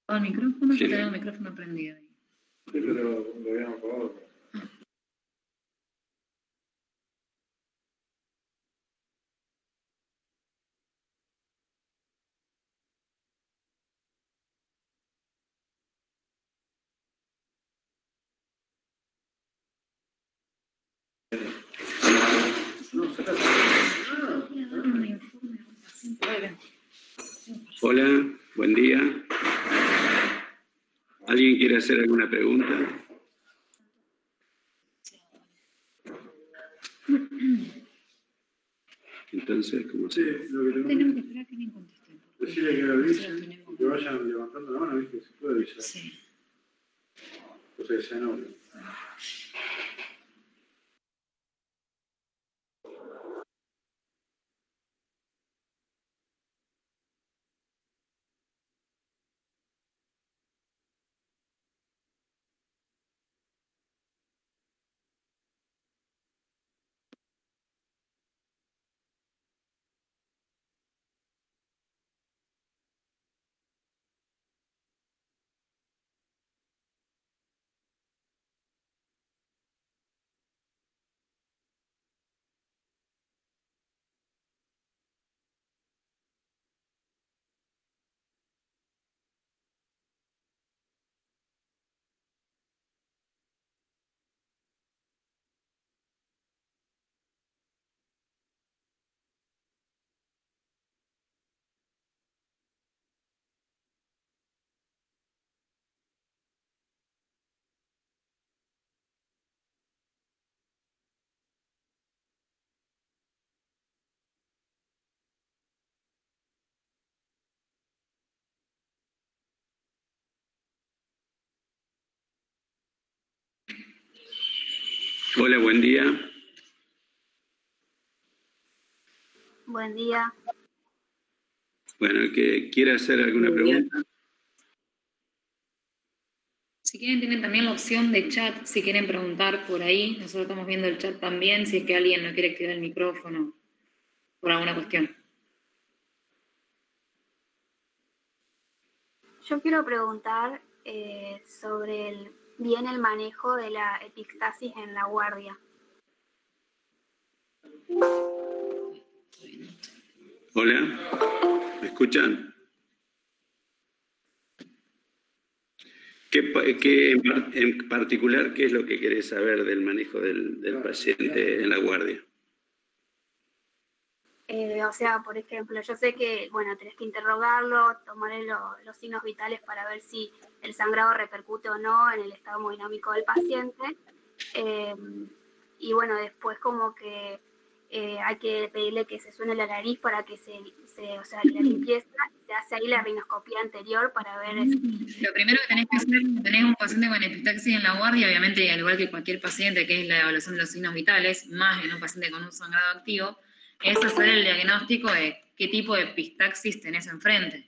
el micrófono, Sí. yo tengo el micrófono prendido ahí. Sí, pero lo habíamos apagado. Hola, buen día. ¿Alguien quiere hacer alguna pregunta? Entonces, ¿cómo Sí, se...? lo que tengo Tenemos que esperar a que alguien conteste. decirle que avisen, que vayan levantando la mano, ¿viste? Se puede avisar. Sí. O sea, que sean obras. Hola, buen día. Buen día. Bueno, el que quiera hacer alguna pregunta. Si quieren, tienen también la opción de chat, si quieren preguntar por ahí. Nosotros estamos viendo el chat también, si es que alguien no quiere activar el micrófono por alguna cuestión. Yo quiero preguntar sobre bien el manejo de la epistasis en la guardia. Hola, ¿me escuchan? En particular, qué es lo que querés saber del manejo del paciente en la guardia? O sea, por ejemplo, yo sé que, bueno, tenés que interrogarlo, tomarle los signos vitales para ver si el sangrado repercute o no en el estado hemodinámico del paciente. Y bueno, después como que hay que pedirle que se suene la nariz para que o sea, la limpieza, se hace ahí la rinoscopía anterior para ver... Lo primero que tenés que hacer cuando tenés un paciente con epistaxis en la guardia, obviamente, al igual que cualquier paciente, que es la evaluación de los signos vitales, más en un paciente con un sangrado activo, es hacer el diagnóstico de qué tipo de epistaxis tenés enfrente.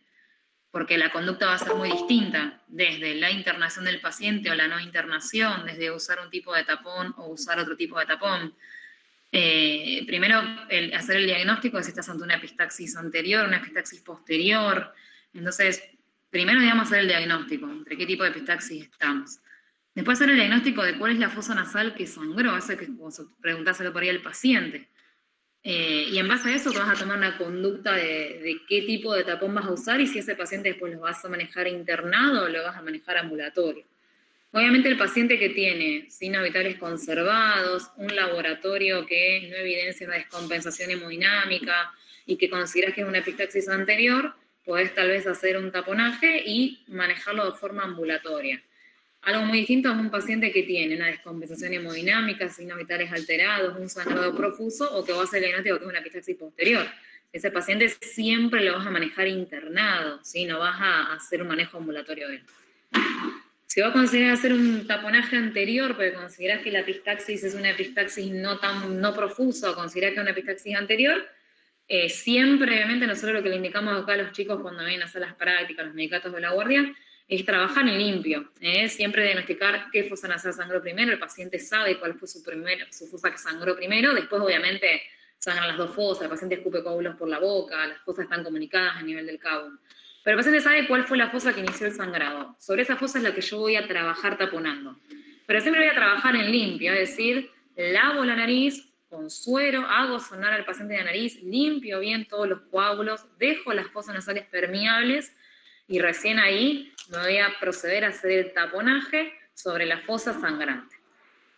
Porque la conducta va a ser muy distinta, desde la internación del paciente o la no internación, desde usar un tipo de tapón o usar otro tipo de tapón. Primero, hacer el diagnóstico de si estás ante una epistaxis anterior, una epistaxis posterior. Entonces, primero, digamos, hacer el diagnóstico, entre qué tipo de epistaxis estamos. Después hacer el diagnóstico de cuál es la fosa nasal que sangró, eso que preguntáselo por ahí al paciente. Y en base a eso te vas a tomar una conducta de qué tipo de tapón vas a usar y si ese paciente después lo vas a manejar internado o lo vas a manejar ambulatorio. Obviamente el paciente que tiene signos vitales conservados, un laboratorio que no evidencia una descompensación hemodinámica y que consideras que es una epistaxis anterior, podés tal vez hacer un taponaje y manejarlo de forma ambulatoria. Algo muy distinto es un paciente que tiene una descompensación hemodinámica, signos vitales alterados, un sangrado profuso o que va a hacer el diagnóstico que es una epistaxis posterior. Ese paciente siempre lo vas a manejar internado, ¿sí? No vas a hacer un manejo ambulatorio de él. Si vos considerás hacer un taponaje anterior, porque considerás que la epistaxis es una epistaxis no profusa, o considerás que es una epistaxis anterior, siempre, obviamente, nosotros lo que le indicamos acá a los chicos cuando vienen a hacer las prácticas, los medicatos de la guardia, es trabajar en limpio, siempre diagnosticar qué fosa nasal sangró primero, el paciente sabe cuál fue su fosa que sangró primero, después obviamente sangran las dos fosas, el paciente escupe coágulos por la boca, las fosas están comunicadas a nivel del cabo. Pero el paciente sabe cuál fue la fosa que inició el sangrado. Sobre esa fosa es la que yo voy a trabajar taponando. Pero siempre voy a trabajar en limpio, es decir, lavo la nariz con suero, hago sonar al paciente de la nariz, limpio bien todos los coágulos, dejo las fosas nasales permeables y recién ahí me voy a proceder a hacer el taponaje sobre la fosa sangrante.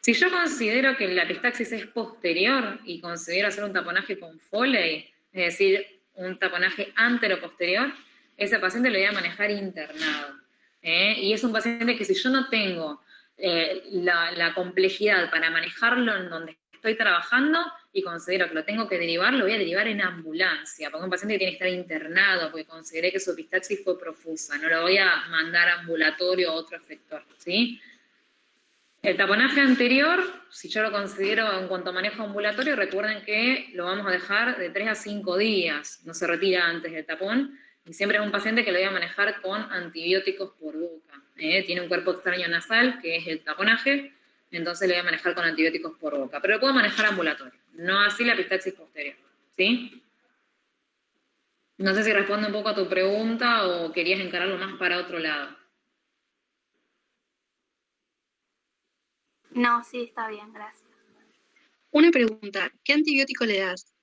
Si yo considero que la epistaxis es posterior y considero hacer un taponaje con Foley, es decir, un taponaje antero-posterior, ese paciente lo voy a manejar internado. Y es un paciente que si yo no tengo la complejidad para manejarlo en donde estoy trabajando y considero que lo tengo que derivar, lo voy a derivar en ambulancia, porque un paciente que tiene que estar internado, porque consideré que su epistaxis fue profusa, no lo voy a mandar a ambulatorio o otro efector, ¿sí? El taponaje anterior, si yo lo considero en cuanto a manejo ambulatorio, recuerden que lo vamos a dejar de 3 a 5 días, no se retira antes del tapón, y siempre es un paciente que lo voy a manejar con antibióticos por boca. Tiene un cuerpo extraño nasal, que es el taponaje, entonces lo voy a manejar con antibióticos por boca. Pero lo puedo manejar ambulatorio, no así la epistaxis posterior, ¿sí? No sé si responde un poco a tu pregunta o querías encararlo más para otro lado. No, sí, está bien, gracias. Una pregunta, ¿qué antibiótico le das?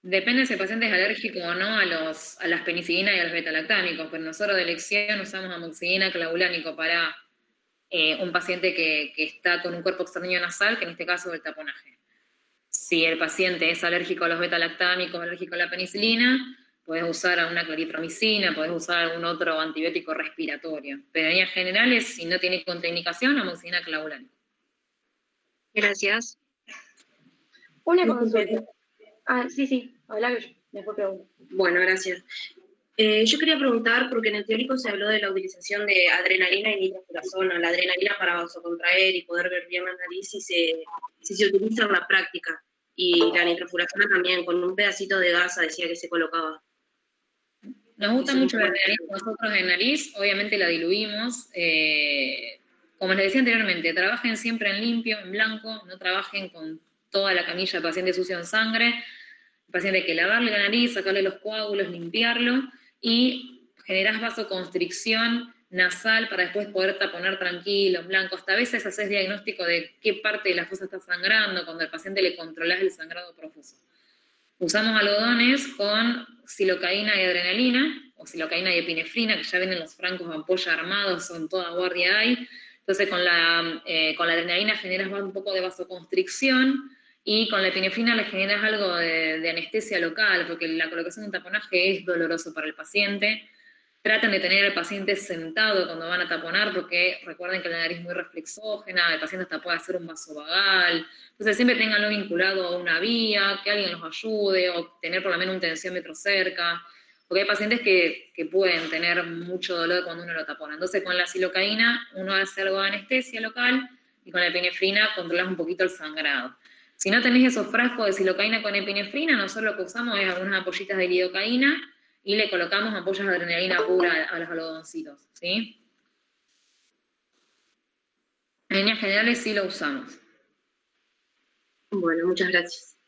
Depende si el paciente es alérgico o no a las penicilinas y a los betalactámicos, pero nosotros de elección usamos amoxicilina clavulánico para un paciente que está con un cuerpo extraño nasal, que en este caso es el taponaje. Si el paciente es alérgico a los betalactámicos, alérgico a la penicilina, podés usar una claritromicina, podés usar algún otro antibiótico respiratorio. Pero en líneas generales, si no tiene contraindicación, amoxicilina clavulánico. Gracias. Una consulta. Sí, habla que yo después pregunto. Bueno, gracias. Yo quería preguntar, porque en el teórico se habló de la utilización de adrenalina y nitrofurazona, la adrenalina para vasocontraer y poder ver bien la nariz si se utiliza en la práctica, y la nitrofurazona también, con un pedacito de gasa decía que se colocaba. Nos gusta mucho la adrenalina nosotros en nariz, obviamente la diluimos. Como les decía anteriormente, trabajen siempre en limpio, en blanco, no trabajen con toda la camilla del paciente sucio en sangre. El paciente hay que lavarle la nariz, sacarle los coágulos, limpiarlo, y generás vasoconstricción nasal para después poder taponar tranquilo, en blanco. Hasta a veces haces diagnóstico de qué parte de la fosa está sangrando, cuando al paciente le controlás el sangrado profuso. Usamos algodones con silocaína y adrenalina, o silocaína y epinefrina, que ya vienen los francos de ampolla armados, en toda guardia hay. Entonces con la adrenalina generas un poco de vasoconstricción, y con la epinefrina le generas algo de anestesia local, porque la colocación de un taponaje es doloroso para el paciente. Traten de tener al paciente sentado cuando van a taponar, porque recuerden que la nariz es muy reflexógena, el paciente hasta puede hacer un vasovagal. Entonces siempre ténganlo vinculado a una vía, que alguien los ayude, o tener por lo menos un tensiómetro cerca, porque hay pacientes que pueden tener mucho dolor cuando uno lo tapona. Entonces con la silocaína uno hace algo de anestesia local, y con la epinefrina controlas un poquito el sangrado. Si no tenés esos frascos de silocaína con epinefrina, nosotros lo que usamos es algunas ampollitas de lidocaína, y le colocamos ampollas de adrenalina pura a los algodoncitos, ¿sí? En líneas generales sí lo usamos. Bueno, muchas gracias.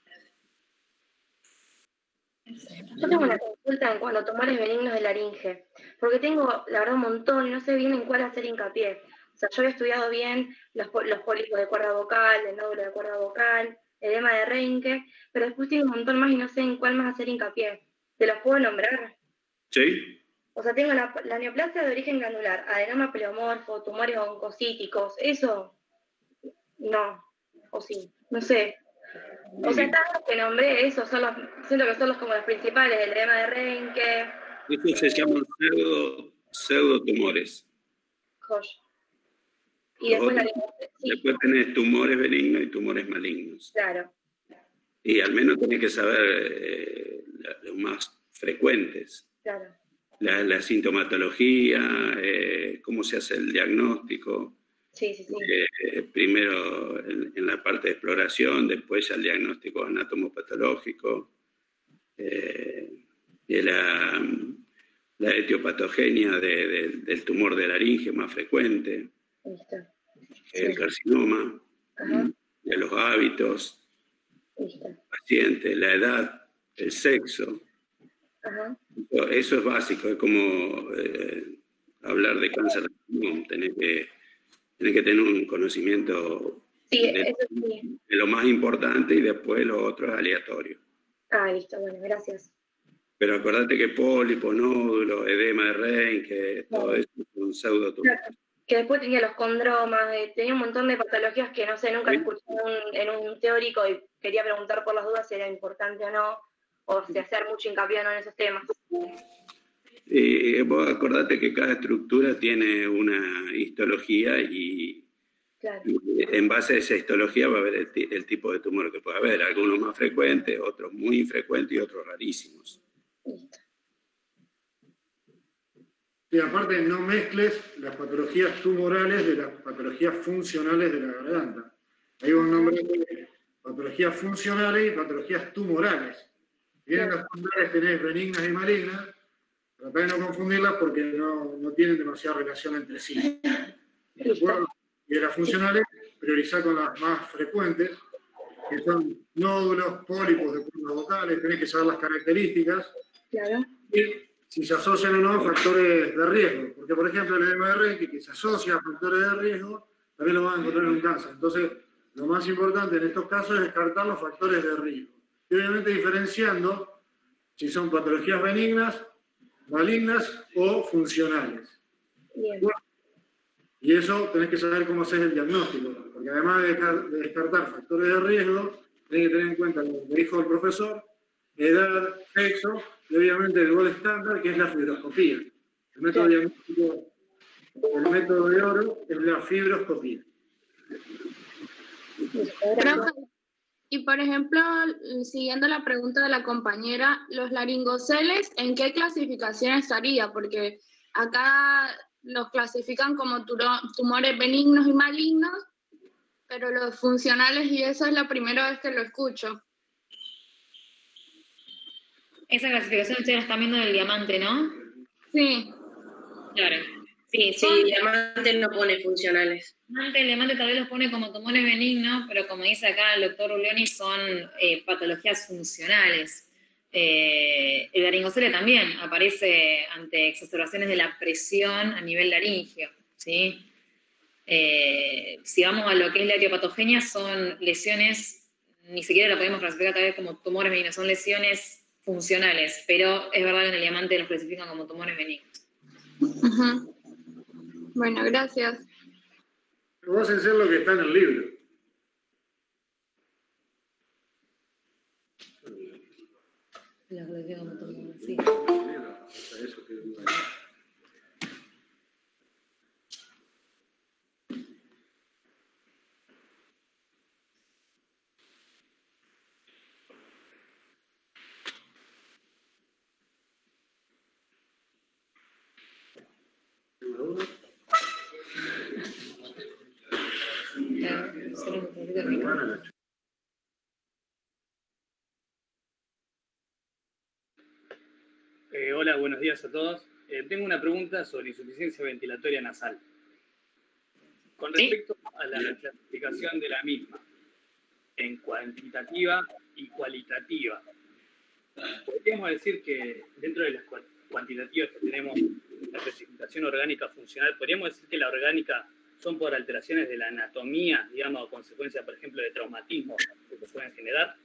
Yo tengo una consulta en cuanto a tumores benignos de laringe, porque tengo, la verdad, un montón y no sé bien en cuál hacer hincapié. O sea, yo había estudiado bien los pólipos de cuerda vocal, el nódulo de cuerda vocal, edema de Reinke, pero después tengo un montón más y no sé en cuál más hacer hincapié. ¿Te los puedo nombrar? Sí. O sea, tengo la neoplasia de origen glandular, adenoma pleomorfo, tumores oncocíticos, eso, no, o sí, no sé. O sea, están los que nombré, esos son los, siento que son los como los principales, el edema de Reinke. Estos se llaman pseudotumores. Joya. Y después Después tenés tumores benignos y tumores malignos. Claro. Y al menos tenés que saber los más frecuentes. Claro. La sintomatología, cómo se hace el diagnóstico. Sí. Primero en la parte de exploración, después ya el diagnóstico anatomopatológico, de la etiopatogenia del tumor de laringe más frecuente, el carcinoma, de los hábitos, paciente, la edad, el sexo, Ajá. Eso es básico, es como hablar de cáncer de pulmón. Tenés que tener un conocimiento Sí, eso sí. de lo más importante y después lo otro es aleatorio. Ah, listo, bueno, gracias. Pero acordate que pólipo, nódulo, edema de Reinke, todo eso son pseudotumores. Que después tenía los condromas, tenía un montón de patologías que no sé, nunca escuché en un teórico y quería preguntar por las dudas si era importante o no, o si hacer mucho hincapié o no en esos temas. Y vos acordate que cada estructura tiene una histología y, Claro. y en base a esa histología va a haber el tipo de tumor que puede haber, algunos más frecuentes, otros muy infrecuentes y otros rarísimos. Listo. Y aparte no mezcles las patologías tumorales de las patologías funcionales de la garganta. Hay un nombre de patologías funcionales y patologías tumorales. Bien, las tumorales tenés benignas y malignas, tratá de no confundirlas porque no tienen demasiada relación entre sí. ¿De acuerdo? Y de las funcionales, priorizá con las más frecuentes, que son nódulos, pólipos de cuerdas vocales, tenés que saber las características. Claro. Y si se asocian o no factores de riesgo. Porque, por ejemplo, el edema de Reinke, que se asocia a factores de riesgo, también lo van a encontrar en un cáncer. Entonces, lo más importante en estos casos es descartar los factores de riesgo. Y obviamente diferenciando si son patologías benignas, malignas o funcionales. Bien. Bueno, y eso tenés que saber cómo hacer el diagnóstico. Porque además de descartar factores de riesgo, tenés que tener en cuenta, como dijo el profesor, edad, sexo, y obviamente el gol estándar, que es la fibroscopía. El método diagnóstico, el método de oro es la fibroscopía. Profe, y por ejemplo, siguiendo la pregunta de la compañera, ¿los laringoceles en qué clasificación estaría? Porque acá los clasifican como tumores benignos y malignos, pero los funcionales, y eso es la primera vez que lo escucho. Esa clasificación ustedes la están viendo en el diamante, ¿no? Sí. Claro. Sí, Sí, diamante no pone funcionales. El diamante tal vez los pone como tumores benignos, pero como dice acá el doctor Rulioni, son patologías funcionales. El laringocele también aparece ante exacerbaciones de la presión a nivel laringio, ¿sí? Si vamos a lo que es la etiopatogenia, son lesiones, ni siquiera la podemos clasificar tal vez como tumores benignos, son lesiones funcionales, pero es verdad que en el diamante los clasifican como tumores benignos. Uh-huh. Bueno, gracias. Pero vas a hacer lo que está en el libro. La clasifican como tumores, sí. Eso que Hola, buenos días a todos. Tengo una pregunta sobre insuficiencia ventilatoria nasal. Con respecto a la clasificación de la misma, en cuantitativa y cualitativa, podríamos decir que dentro de las cuantitativas que tenemos la clasificación orgánica funcional, podríamos decir que la orgánica son por alteraciones de la anatomía, digamos, o consecuencia, por ejemplo, de traumatismos que se pueden generar.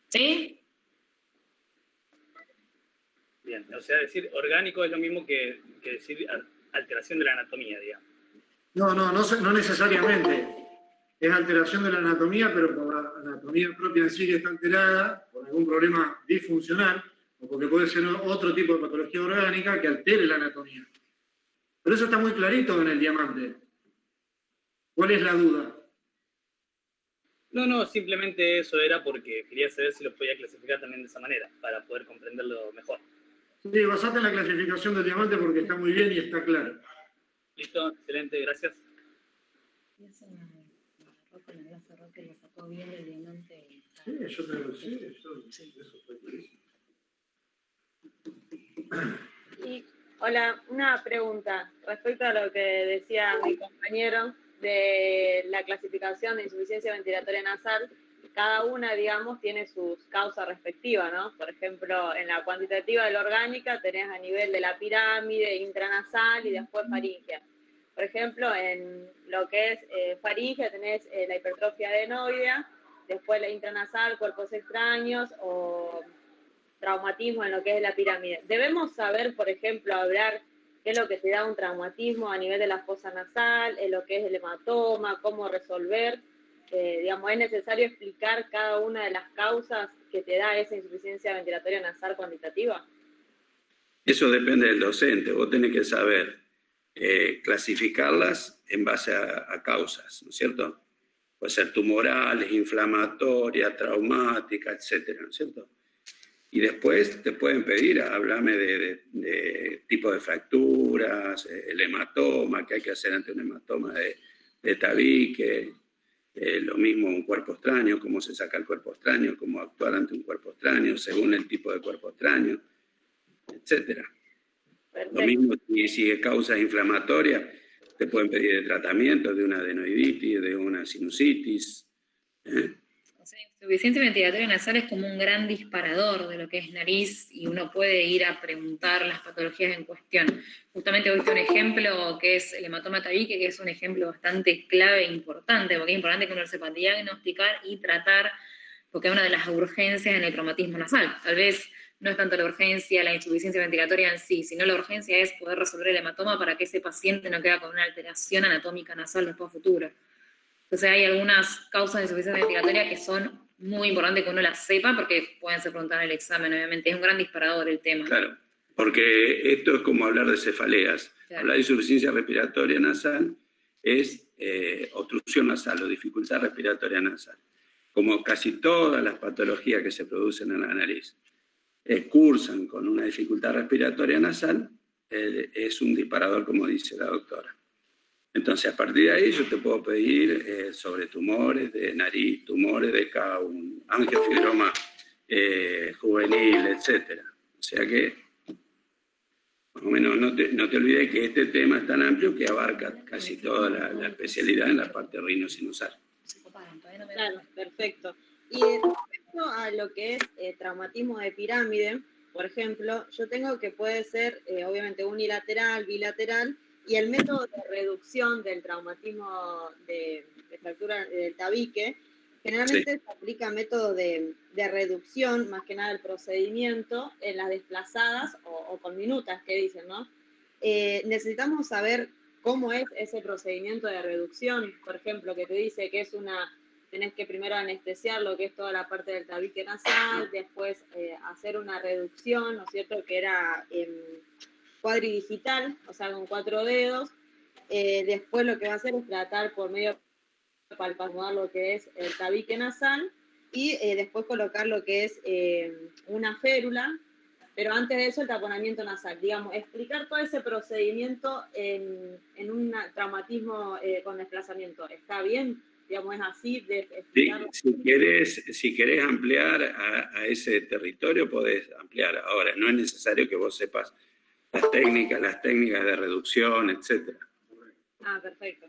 ¿Sí? Bien, o sea, decir orgánico es lo mismo que decir alteración de la anatomía, digamos. No necesariamente. Es alteración de la anatomía, pero por la anatomía propia en sí que está alterada, por algún problema disfuncional, o porque puede ser otro tipo de patología orgánica que altere la anatomía. Pero eso está muy clarito en el diamante. ¿Cuál es la duda? No, simplemente eso era porque quería saber si lo podía clasificar también de esa manera, para poder comprenderlo mejor. Sí, basate en la clasificación del diamante porque está muy bien y está claro. Listo, excelente, gracias. Sí, yo te lo sé, eso está clarísimo. Hola, una pregunta respecto a lo que decía mi compañero de la clasificación de insuficiencia ventilatoria nasal. cada una, digamos, tiene sus causas respectivas, ¿no? Por ejemplo, en la cuantitativa de la orgánica tenés a nivel de la pirámide, intranasal y después faríngea. Por ejemplo, en lo que es faríngea tenés la hipertrofia adenoidea, después la intranasal, cuerpos extraños o traumatismo en lo que es la pirámide. Debemos saber, por ejemplo, hablar qué es lo que te da un traumatismo a nivel de la fosa nasal, en lo que es el hematoma, cómo resolver. Digamos, es necesario explicar cada una de las causas que te da esa insuficiencia ventilatoria nasal cuantitativa. Eso depende del docente. Vos tenés que saber clasificarlas en base a causas, ¿no es cierto? Puede ser tumorales, inflamatorias, traumáticas, etcétera, ¿no es cierto? Y después te pueden pedir, háblame de tipo de fracturas, el hematoma, qué hay que hacer ante un hematoma de tabique, lo mismo un cuerpo extraño, cómo se saca el cuerpo extraño, cómo actuar ante un cuerpo extraño, según el tipo de cuerpo extraño, etcétera. Lo mismo si es causas inflamatorias, te pueden pedir el tratamiento de una adenoiditis, de una sinusitis. O sea, insuficiencia ventilatoria nasal es como un gran disparador de lo que es nariz y uno puede ir a preguntar las patologías en cuestión. Justamente hoy un ejemplo que es el hematoma tabique, que es un ejemplo bastante clave e importante, porque es importante que uno sepa diagnosticar y tratar, porque es una de las urgencias en el traumatismo nasal. Tal vez no es tanto la urgencia, la insuficiencia ventilatoria en sí, sino la urgencia es poder resolver el hematoma para que ese paciente no quede con una alteración anatómica nasal después a futuro. Entonces hay algunas causas de insuficiencia ventilatoria que son muy importantes que uno las sepa porque pueden ser preguntadas en el examen, obviamente. Es un gran disparador el tema. Claro, porque esto es como hablar de cefaleas. Claro. Hablar de insuficiencia respiratoria nasal es obstrucción nasal o dificultad respiratoria nasal. Como casi todas las patologías que se producen en la nariz cursan con una dificultad respiratoria nasal, es un disparador, como dice la doctora. Entonces, a partir de ahí yo te puedo pedir sobre tumores de nariz, tumores de Caun, angiofibroma juvenil, etc. O sea que, más o menos, no te olvides que este tema es tan amplio que abarca casi toda la especialidad en la parte rinosinusal. Claro, perfecto. Y respecto a lo que es traumatismo de pirámide, por ejemplo, yo tengo que puede ser obviamente unilateral, bilateral, y el método de reducción del traumatismo de fractura del tabique, generalmente se aplica método de reducción, más que nada el procedimiento, en las desplazadas o con minutas, que dicen, ¿no? Necesitamos saber cómo es ese procedimiento de reducción, por ejemplo, que te dice que es tenés que primero anestesiar lo que es toda la parte del tabique nasal, después hacer una reducción, ¿no es cierto?, que era cuadridigital, o sea, con 4 dedos. Después lo que va a hacer es tratar por medio palpar lo que es el tabique nasal y después colocar lo que es una férula, pero antes de eso el taponamiento nasal. Digamos, explicar todo ese procedimiento en un traumatismo con desplazamiento. ¿Está bien? Digamos, es así de explicarlo. Si querés ampliar a ese territorio, podés ampliar. Ahora, no es necesario que vos sepas las técnicas de reducción, etc. Ah, perfecto.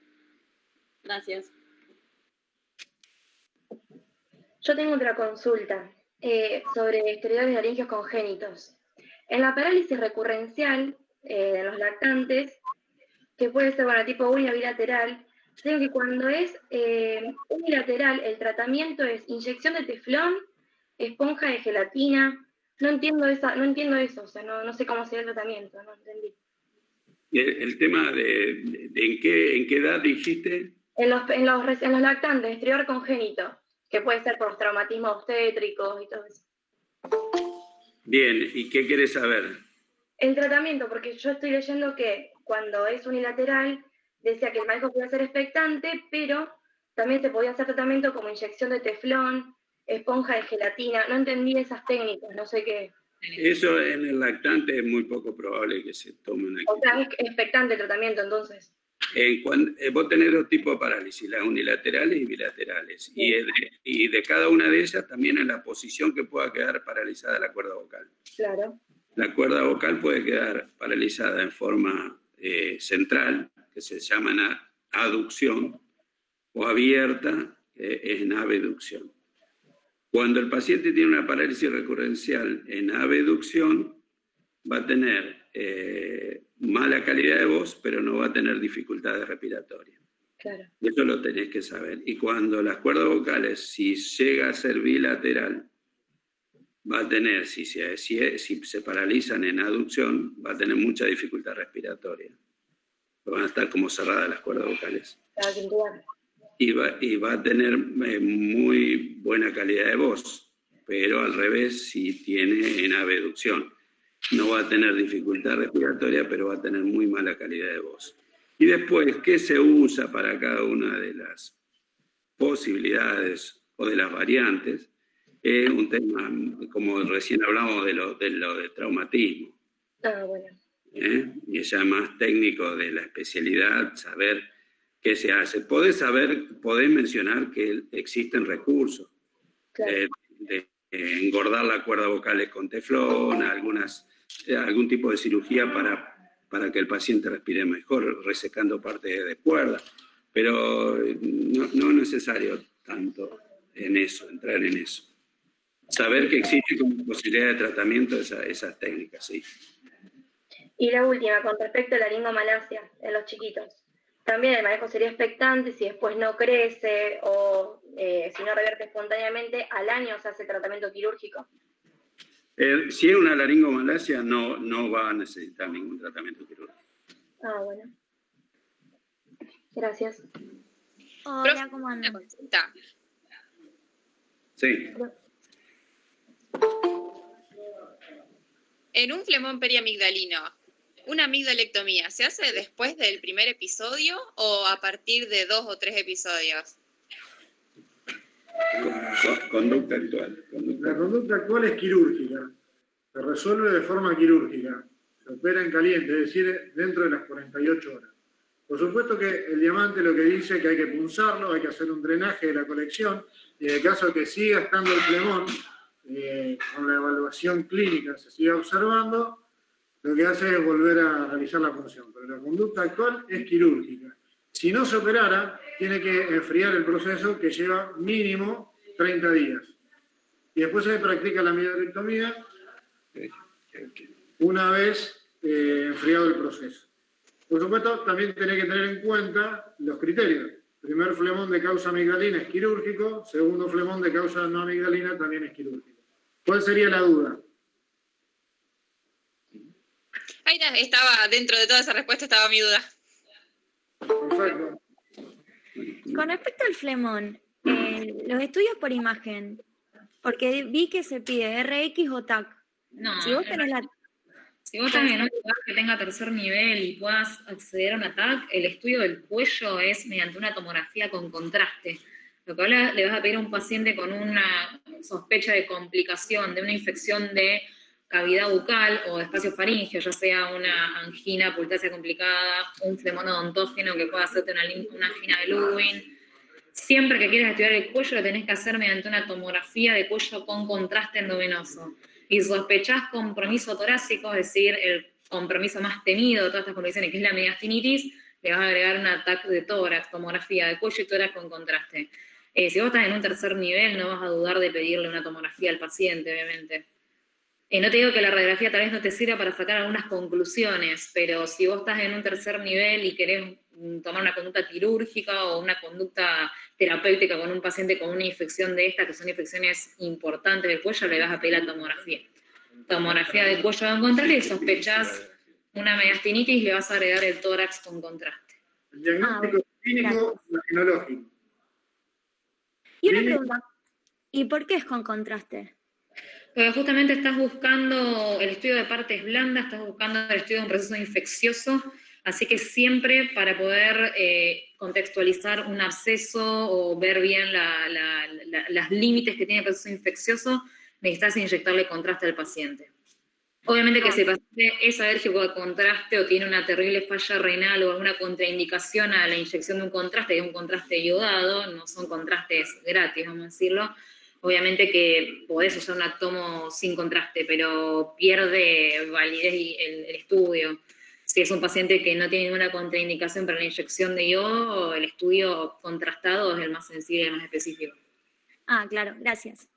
Gracias. Yo tengo otra consulta sobre esteroides laringeos congénitos. En la parálisis recurrencial de los lactantes, que puede ser tipo unilateral, digo que cuando es unilateral, el tratamiento es inyección de teflón, esponja de gelatina. No entiendo eso, o sea, no sé cómo sería el tratamiento, no entendí. El tema de ¿en qué edad dijiste? En los lactantes, esteroide congénito, que puede ser por los traumatismos obstétricos y todo eso. Bien, ¿y qué querés saber? El tratamiento, porque yo estoy leyendo que cuando es unilateral, decía que el manejo puede ser expectante, pero también se podía hacer tratamiento como inyección de teflón, esponja de gelatina. No entendí esas técnicas, no sé qué. Eso en el lactante es muy poco probable que se tomen aquí. O sea, es expectante el tratamiento, entonces. Vos tenés 2 tipos de parálisis, las unilaterales y bilaterales. Sí. Y de cada una de ellas también en la posición que pueda quedar paralizada la cuerda vocal. Claro. La cuerda vocal puede quedar paralizada en forma central, que se llama aducción, o abierta, que es abducción. Cuando el paciente tiene una parálisis recurrencial en abducción, va a tener mala calidad de voz, pero no va a tener dificultades respiratorias. Claro. Eso lo tenés que saber. Y cuando las cuerdas vocales, si llega a ser bilateral, va a tener, si se paralizan en aducción, va a tener mucha dificultad respiratoria. Van a estar como cerradas las cuerdas vocales. Claro, sin duda. Y va a tener muy buena calidad de voz, pero al revés, si tiene en abducción. No va a tener dificultad respiratoria, pero va a tener muy mala calidad de voz. Y después, ¿qué se usa para cada una de las posibilidades o de las variantes? Es un tema, como recién hablamos de lo del traumatismo. Ah, bueno. Y ya más técnico de la especialidad, saber qué se hace. Podés mencionar que existen recursos. Claro. De engordar la cuerda vocales con teflón, algún tipo de cirugía para que el paciente respire mejor, resecando parte de cuerda. Pero no es necesario tanto en eso, entrar en eso. Saber que existe como posibilidad de tratamiento esas técnicas, sí. Y la última, con respecto a la laringomalacia en los chiquitos. También el manejo sería expectante, si después no crece o si no revierte espontáneamente, al año se hace tratamiento quirúrgico. Si es una laringomalacia, no va a necesitar ningún tratamiento quirúrgico. Ah, bueno. Gracias. Hola, ¿cómo andan? Una consulta. Sí. En un flemón periamigdalino, ¿una amigdalectomía se hace después del primer episodio o a partir de 2 o 3 episodios? Conducta actual. La conducta actual es quirúrgica. Se resuelve de forma quirúrgica. Se opera en caliente, es decir, dentro de las 48 horas. Por supuesto que el diamante lo que dice es que hay que punzarlo, hay que hacer un drenaje de la colección, y en el caso de que siga estando el flemón, con la evaluación clínica se siga observando, lo que hace es volver a realizar la punción. Pero la conducta actual es quirúrgica. Si no se operara, tiene que enfriar el proceso, que lleva mínimo 30 días. Y después se practica la amigdalectomía una vez enfriado el proceso. Por supuesto, también tiene que tener en cuenta los criterios. Primer flemón de causa amigdalina es quirúrgico, segundo flemón de causa no amigdalina también es quirúrgico. ¿Cuál sería la duda? Ahí estaba, dentro de toda esa respuesta estaba mi duda. Perfecto. Con respecto al flemón, los estudios por imagen, porque vi que se pide RX o TAC. No, si vos tenés si vos estás en un lugar que tenga tercer nivel y puedas acceder a un TAC, el estudio del cuello es mediante una tomografía con contraste. Lo que ahora le vas a pedir a un paciente con una sospecha de complicación, de una infección de cavidad bucal o de espacio faríngeo, ya sea una angina pultácea complicada, un flemón odontógeno que pueda hacerte una angina de Ludwig. Siempre que quieras estudiar el cuello lo tenés que hacer mediante una tomografía de cuello con contraste endovenoso. Y sospechás compromiso torácico, es decir, el compromiso más temido de todas estas condiciones, que es la mediastinitis, le vas a agregar un TAC de tórax, tomografía de cuello y tórax con contraste. Si vos estás en un tercer nivel, no vas a dudar de pedirle una tomografía al paciente, obviamente. No te digo que la radiografía tal vez no te sirva para sacar algunas conclusiones, pero si vos estás en un tercer nivel y querés tomar una conducta quirúrgica o una conducta terapéutica con un paciente con una infección de esta, que son infecciones importantes del cuello, le vas a pedir la tomografía. Tomografía del cuello con contraste y sospechás una mediastinitis, le vas a agregar el tórax con contraste. El diagnóstico clínico vaginológico. Y una pregunta, ¿y por qué es con contraste? Porque justamente estás buscando el estudio de partes blandas, estás buscando el estudio de un proceso infeccioso, así que siempre para poder contextualizar un absceso o ver bien los límites que tiene el proceso infeccioso, necesitas inyectarle contraste al paciente. Obviamente que si el paciente es alérgico al contraste o tiene una terrible falla renal o alguna contraindicación a la inyección de un contraste, que es un contraste iodado, no son contrastes gratis, vamos a decirlo, obviamente que podés usar un atomo sin contraste, pero pierde validez el estudio. Si es un paciente que no tiene ninguna contraindicación para la inyección de iodo, el estudio contrastado es el más sensible y el más específico. Ah, claro, gracias.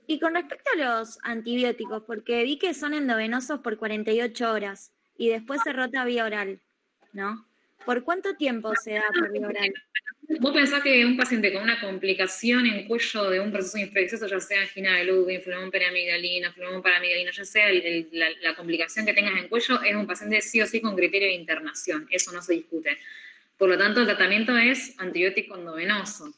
Y con respecto a los antibióticos, porque vi que son endovenosos por 48 horas y después se rota vía oral, ¿no? ¿Por cuánto tiempo se da por vía oral? Vos pensás que un paciente con una complicación en cuello de un proceso infeccioso, ya sea angina de Ludwig, flemón periamigdalino, flemón paramigdalino, ya sea la complicación que tengas en cuello, es un paciente sí o sí con criterio de internación, eso no se discute. Por lo tanto, el tratamiento es antibiótico endovenoso.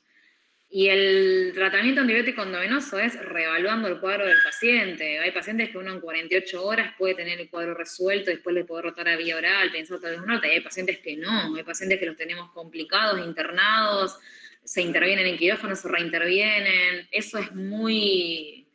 Y el tratamiento antibiótico endovenoso es reevaluando el cuadro del paciente. Hay pacientes que uno en 48 horas puede tener el cuadro resuelto, después le puede rotar a vía oral, pensar tal vez no, y hay pacientes que no, hay pacientes que los tenemos complicados, internados, se intervienen en quirófano, se reintervienen. Eso es muy,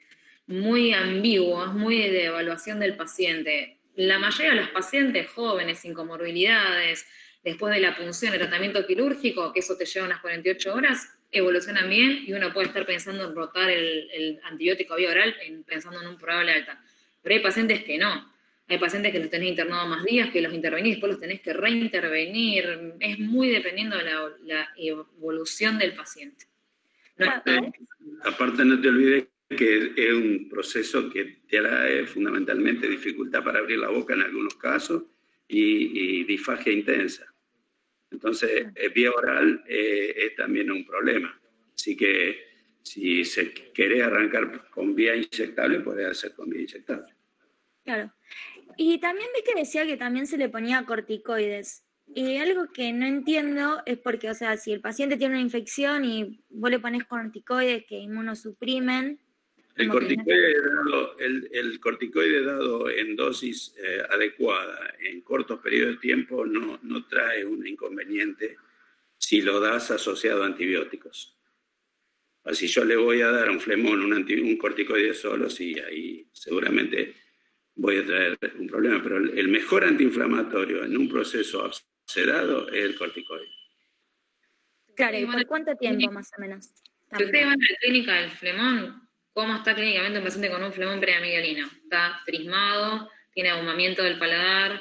muy ambiguo, es muy de evaluación del paciente. La mayoría de los pacientes jóvenes, sin comorbilidades, después de la punción, el tratamiento quirúrgico, que eso te lleva unas 48 horas, evolucionan bien y uno puede estar pensando en rotar el antibiótico vía oral pensando en un probable alta. Pero hay pacientes que no. Hay pacientes que los tenés internados más días, que los intervenís, después los tenés que reintervenir. Es muy dependiendo de la evolución del paciente. Aparte, no te olvides que es un proceso que trae fundamentalmente dificultad para abrir la boca en algunos casos y disfagia intensa. Entonces, vía oral es también un problema. Así que si se quiere arrancar con vía inyectable, puede hacer con vía inyectable. Claro. Y también vi que decía que también se le ponía corticoides. Y algo que no entiendo es porque, o sea, si el paciente tiene una infección y vos le pones corticoides que inmunosuprimen... El corticoide dado en dosis adecuada, en cortos periodos de tiempo, no trae un inconveniente si lo das asociado a antibióticos. Si yo le voy a dar a un flemón un corticoide solo, sí, ahí seguramente voy a traer un problema. Pero el mejor antiinflamatorio en un proceso sedado es el corticoide. Claro, ¿y por cuánto tiempo más o menos? Si ustedes van a la clínica del flemón, ¿cómo está clínicamente un paciente con un flemón preamigdalino? Está trismado, tiene ahumamiento del paladar,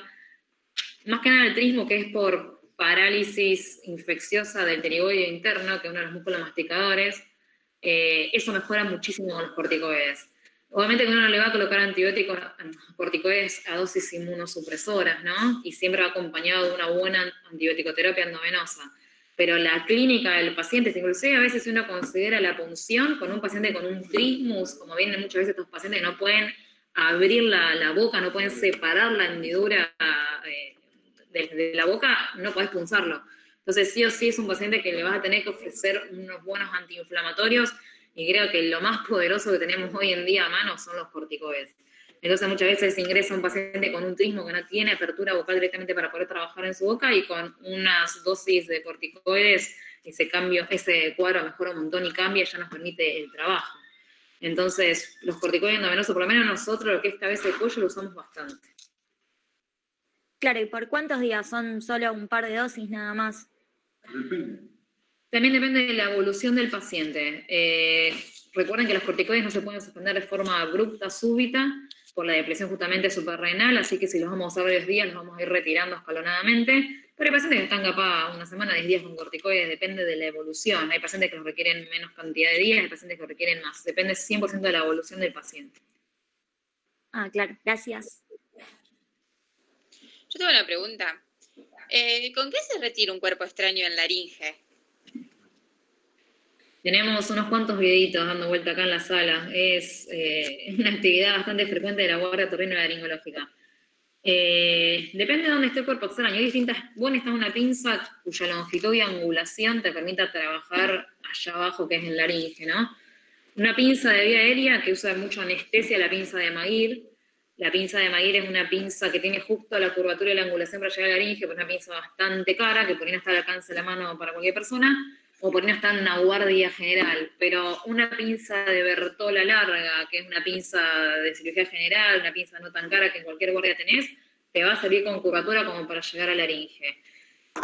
más que nada el trismo, que es por parálisis infecciosa del pterigoide interno, que es uno de los músculos masticadores. Eso mejora muchísimo con los corticoides. Obviamente que uno no le va a colocar antibióticos, corticoides a dosis inmunosupresoras, ¿no? Y siempre va acompañado de una buena antibióticoterapia endovenosa. Pero la clínica del paciente, inclusive a veces uno considera la punción con un paciente con un trismus, como vienen muchas veces estos pacientes que no pueden abrir la boca, no pueden separar la hendidura de la boca, no podés punzarlo. Entonces sí o sí es un paciente que le vas a tener que ofrecer unos buenos antiinflamatorios y creo que lo más poderoso que tenemos hoy en día a mano son los corticoides. Entonces muchas veces ingresa un paciente con un trismo que no tiene apertura vocal directamente para poder trabajar en su boca y con unas dosis de corticoides ese cuadro mejora un montón y cambia y ya nos permite el trabajo. Entonces los corticoides endovenosos, por lo menos nosotros lo que es cabeza de cuello lo usamos bastante. Claro, ¿y por cuántos días? ¿Son solo un par de dosis nada más? Depende. También depende de la evolución del paciente. Recuerden que los corticoides no se pueden suspender de forma abrupta, súbita, por la depresión justamente suprarrenal, así que si los vamos a usar 10 días, los vamos a ir retirando escalonadamente. Pero hay pacientes que están capaz una semana, 10 días con corticoides, depende de la evolución. Hay pacientes que los requieren menos cantidad de días, hay pacientes que los requieren más. Depende 100% de la evolución del paciente. Ah, claro, gracias. Yo tengo una pregunta. ¿Con qué se retira un cuerpo extraño en laringe? Tenemos unos cuantos videitos dando vuelta acá en la sala. Es una actividad bastante frecuente de la guardia otorrinolaringológica. Depende de dónde esté el cuerpo extraño. Hay distintas. Vos necesitas una pinza cuya longitud y angulación te permita trabajar allá abajo, que es el laringe, ¿no? Una pinza de vía aérea que usa mucho anestesia, la pinza de Magir. La pinza de Magir es una pinza que tiene justo la curvatura y la angulación para llegar al laringe, pero es una pinza bastante cara, que por ahí no está al alcance de la mano para cualquier persona, o por ahí no está en una guardia general. Pero una pinza de Bertola larga, que es una pinza de cirugía general, una pinza no tan cara que en cualquier guardia tenés, te va a salir con curvatura como para llegar al laringe.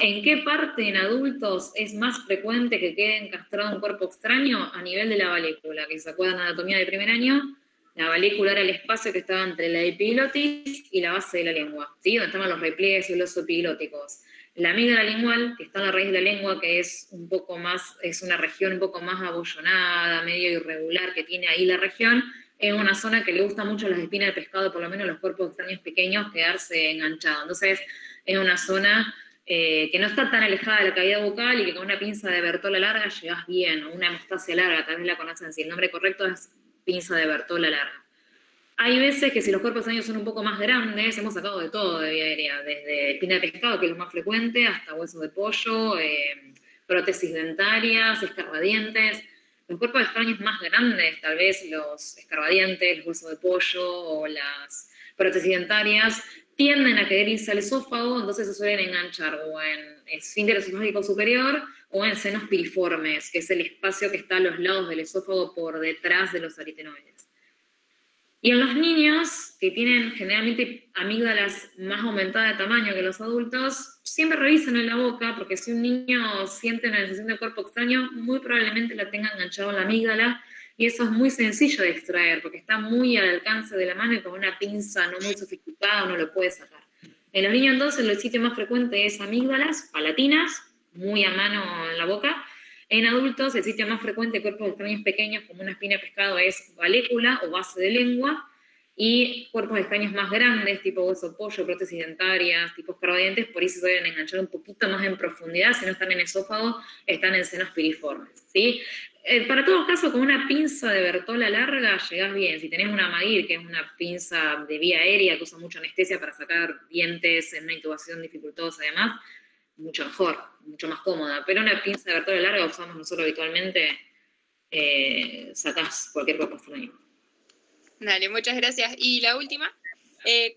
¿En qué parte en adultos es más frecuente que quede encastrado un cuerpo extraño? A nivel de la valécula, que se acuerdan de anatomía de primer año. La valécula era el espacio que estaba entre la epiglotis y la base de la lengua, ¿sí? Donde estaban los repliegues glosoepiglóticos. La amígdala lingual, que está en la raíz de la lengua, que es un poco más, es una región un poco más abollonada, medio irregular que tiene ahí la región, es una zona que le gusta mucho a las espinas de pescado, por lo menos a los cuerpos extraños pequeños, quedarse enganchados. Entonces, es una zona que no está tan alejada de la cavidad bucal y que con una pinza de Bertola larga llegás bien, o una hemostasia larga, tal vez la conocen, si el nombre correcto es pinza de Bertola larga. Hay veces que si los cuerpos extraños son un poco más grandes, hemos sacado de todo de vía aérea, desde espina de pescado, que es lo más frecuente, hasta hueso de pollo, prótesis dentarias, escarbadientes. Los cuerpos extraños más grandes, tal vez los escarbadientes, los huesos de pollo o las prótesis dentarias, tienden a querer irse al esófago, entonces se suelen enganchar o en esfínter esofágico superior o en senos piriformes, que es el espacio que está a los lados del esófago por detrás de los aritenoides. Y en los niños, que tienen generalmente amígdalas más aumentadas de tamaño que los adultos, siempre revisen en la boca, porque si un niño siente una sensación de cuerpo extraño, muy probablemente la tenga enganchado en la amígdala, y eso es muy sencillo de extraer, porque está muy al alcance de la mano y con una pinza no muy sofisticada uno lo puede sacar. En los niños entonces el sitio más frecuente es amígdalas, palatinas, muy a mano en la boca. En adultos el sitio más frecuente de cuerpos extraños pequeños como una espina de pescado es valécula o base de lengua, y cuerpos extraños más grandes, tipo hueso de pollo, prótesis dentarias, tipos escarbadientes, por eso se deben enganchar un poquito más en profundidad, si no están en esófago, están en senos piriformes, ¿sí? Para todos casos, con una pinza de Bertola larga llegás bien. Si tenés una Magir, que es una pinza de vía aérea que usa mucha anestesia para sacar dientes en una intubación dificultosa y demás, mucho mejor, mucho más cómoda. Pero una pinza de Bertola larga usamos nosotros habitualmente, sacás cualquier cuerpo extraño. Dale, muchas gracias. Y la última,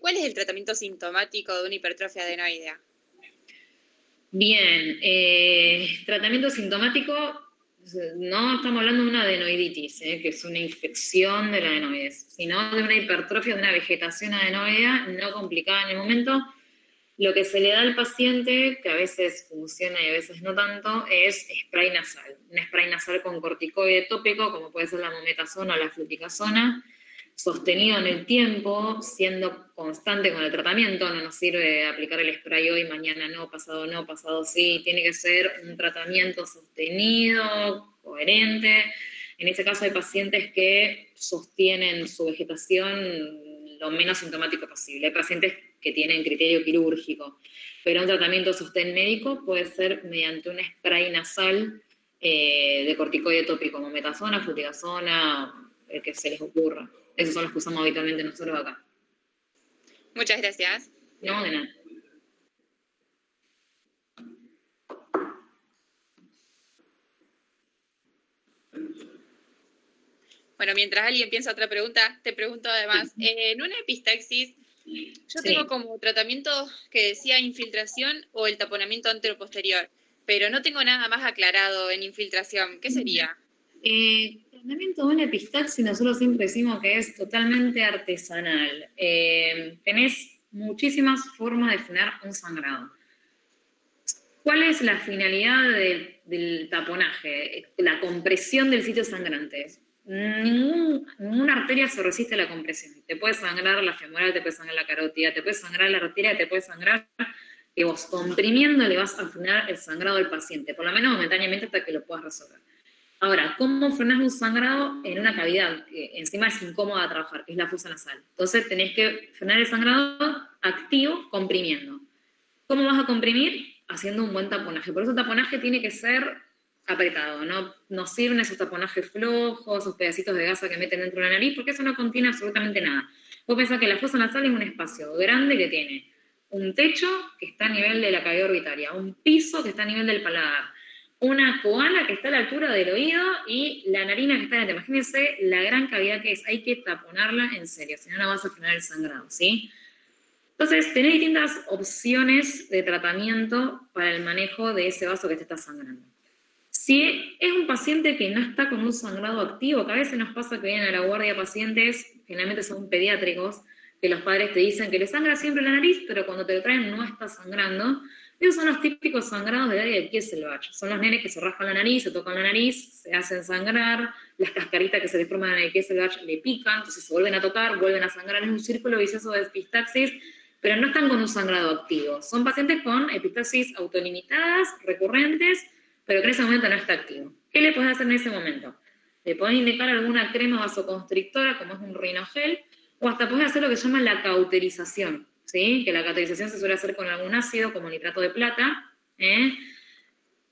¿cuál es el tratamiento sintomático de una hipertrofia adenoidea? Bien, tratamiento sintomático, no estamos hablando de una adenoiditis, que es una infección de la adenoides, sino de una hipertrofia, de una vegetación adenoidea no complicada en el momento. Lo que se le da al paciente, que a veces funciona y a veces no tanto, es spray nasal. Un spray nasal con corticoide tópico, como puede ser la mometasona o la fluticasona, sostenido en el tiempo, siendo constante con el tratamiento. No nos sirve aplicar el spray hoy, mañana no, pasado sí. Tiene que ser un tratamiento sostenido, coherente. En ese caso hay pacientes que sostienen su vegetación lo menos sintomático posible. Hay pacientes que tienen criterio quirúrgico, pero un tratamiento sostén médico puede ser mediante un spray nasal de corticoide tópico, mometasona, fluticasona, el que se les ocurra. Esos son los que usamos habitualmente nosotros acá. Muchas gracias. No, de nada. Bueno, mientras alguien piensa otra pregunta, te pregunto además, en una epistaxis, yo tengo como tratamiento que decía infiltración o el taponamiento anteroposterior, pero no tengo nada más aclarado en infiltración. ¿Qué sería? El tratamiento de una epistaxis nosotros siempre decimos que es totalmente artesanal. Tenés muchísimas formas de frenar un sangrado. ¿Cuál es la finalidad del taponaje? La compresión del sitio sangrante. Ninguna arteria se resiste a la compresión. Te puede sangrar la femoral, te puede sangrar la carótida, te puede sangrar la arteria, te puede sangrar, que vos comprimiendo le vas a frenar el sangrado del paciente, por lo menos momentáneamente hasta que lo puedas resolver. Ahora, ¿cómo frenás un sangrado en una cavidad que encima es incómoda de trabajar, que es la fosa nasal? Entonces tenés que frenar el sangrado activo comprimiendo. ¿Cómo vas a comprimir? Haciendo un buen taponaje. Por eso el taponaje tiene que ser apretado, no sirven esos taponajes flojos, esos pedacitos de gasa que meten dentro de la nariz, porque eso no contiene absolutamente nada. Vos pensás que la fosa nasal es un espacio grande que tiene un techo que está a nivel de la cavidad orbitaria, un piso que está a nivel del paladar, una coana que está a la altura del oído y la narina que está dentro. Imagínense la gran cavidad que es, hay que taponarla en serio, si no, no vas a frenar el sangrado, ¿sí? Entonces, tenés distintas opciones de tratamiento para el manejo de ese vaso que te está sangrando. Si es un paciente que no está con un sangrado activo, que a veces nos pasa que vienen a la guardia pacientes, generalmente son pediátricos, que los padres te dicen que le sangra siempre la nariz, pero cuando te lo traen no está sangrando. Esos son los típicos sangrados del área de Kieselbach. Son los nenes que se rascan la nariz, se tocan la nariz, se hacen sangrar, las cascaritas que se les forman en el Kieselbach le pican, entonces se vuelven a tocar, vuelven a sangrar. Es un círculo vicioso de epistaxis pero no están con un sangrado activo. Son pacientes con epistaxis autolimitadas, recurrentes, pero que en ese momento no está activo. ¿Qué le podés hacer en ese momento? Le podés indicar alguna crema vasoconstrictora, como es un rinogel, o hasta podés hacer lo que se llama la cauterización, ¿sí? Que la cauterización se suele hacer con algún ácido, como nitrato de plata,